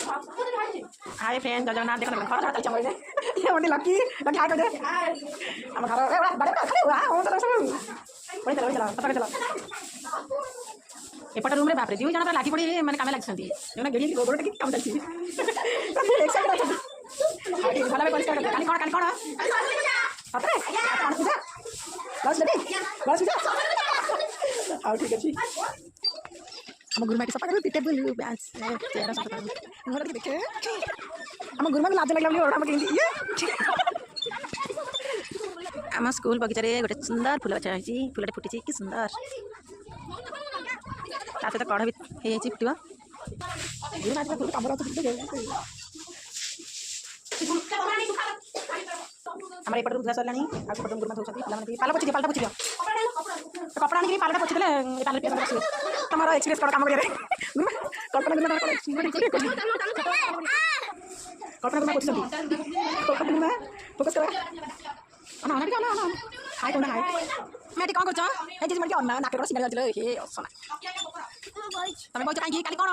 hi friend Jagannath देखो घर चढ़ा चल ये ओंडी लकी लकी हाय कर दे हम घर ए बड़े खाली हुआ ओ तो सब पड़ी चला पता चला एपट रूम रे बाप रे दिउ जण लागी पड़ी माने काम लागसंती जण गेली गोबर टे काम चलती एक साइड अच्छा भला में परिष्कार करते काली कोन सतरे कोन पूजा बस दे बस पूजा आ ठीक अछि हम गुरुमा के सफा करू टेबल बेंच तेरा सफा करू मोर देखे हम गुरुमा लाज लागला बोली ओडा मके ये आम स्कूल बगीचा रे गोटे सुंदर फूल गछ अछि फूलटे फुटी कि सुंदर ताते तो कढ़ भी हे जाई फुटवा गुरुमा के फूल कामरा तो हमारे एपट धुआ सरलानी आ पट गुरुमा धोछती पिला माने पाला पोछि दियो तो कपड़ा आनी पालटा पोछि देले पाले पे बस तमारा एक्सपीरियंस कर काम करे गुरुमा कल्पना गुरुमा कल्पना पोछि गुरुमा फोकस कर अना अना क्या अना हाय कोना हाय मैं कौन करछ ए जे मर के अना नाके सिंगल जले हे असना तमे बोल काई काली कोन